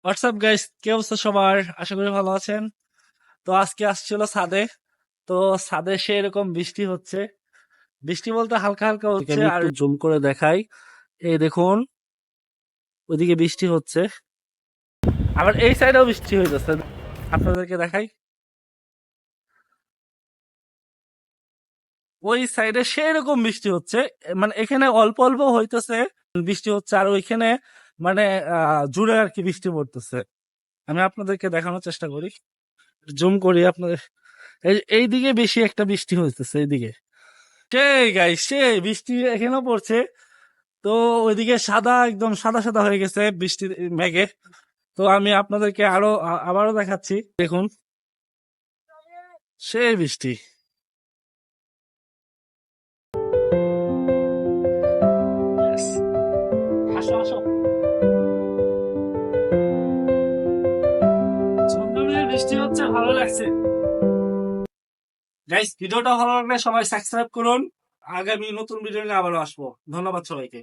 WhatsApp guys, কি অবস্থা সবার? আশা করি ভালো আছেন। তো আজকে আসছিল ছাদে। তো ছাদে সে এরকম বৃষ্টি হচ্ছে। বৃষ্টি বলতে হালকা হালকা হচ্ছে। আমি একটু জুম করে দেখাই। এই দেখুন, ওইদিকে বৃষ্টি হচ্ছে, আবার এই সাইডেও বৃষ্টি হইতেছে। আপনাদেরকে দেখাই, ওই সাইডে সেরকম বৃষ্টি হচ্ছে। মানে এখানে অল্প অল্প হইতেছে বৃষ্টি হচ্ছে, আর ওইখানে মানে জুড়ে আর কি বৃষ্টি পড়তেছে। আমি আপনাদেরকে দেখানোর চেষ্টা করি, জুম করি আপনাদের। এইদিকে বেশি একটা বৃষ্টি হইতেছে, এইদিকে সেই গাইস, সেই বৃষ্টি এখানেও পড়ছে। তো ওইদিকে সাদা, একদম সাদা সাদা হয়ে গেছে বৃষ্টির মেঘে। তো আমি আপনাদেরকে আবারও দেখাচ্ছি, দেখুন সেই বৃষ্টি। Yes. আসো আসো, ঝমঝমিয়ে বৃষ্টি হচ্ছে, ভালো লাগছে। গাইস, ভিডিওটা ভালো লাগলে সবাই সাবস্ক্রাইব করুন। আগামী নতুন ভিডিও নিয়ে আবারও আসবো। ধন্যবাদ সবাইকে।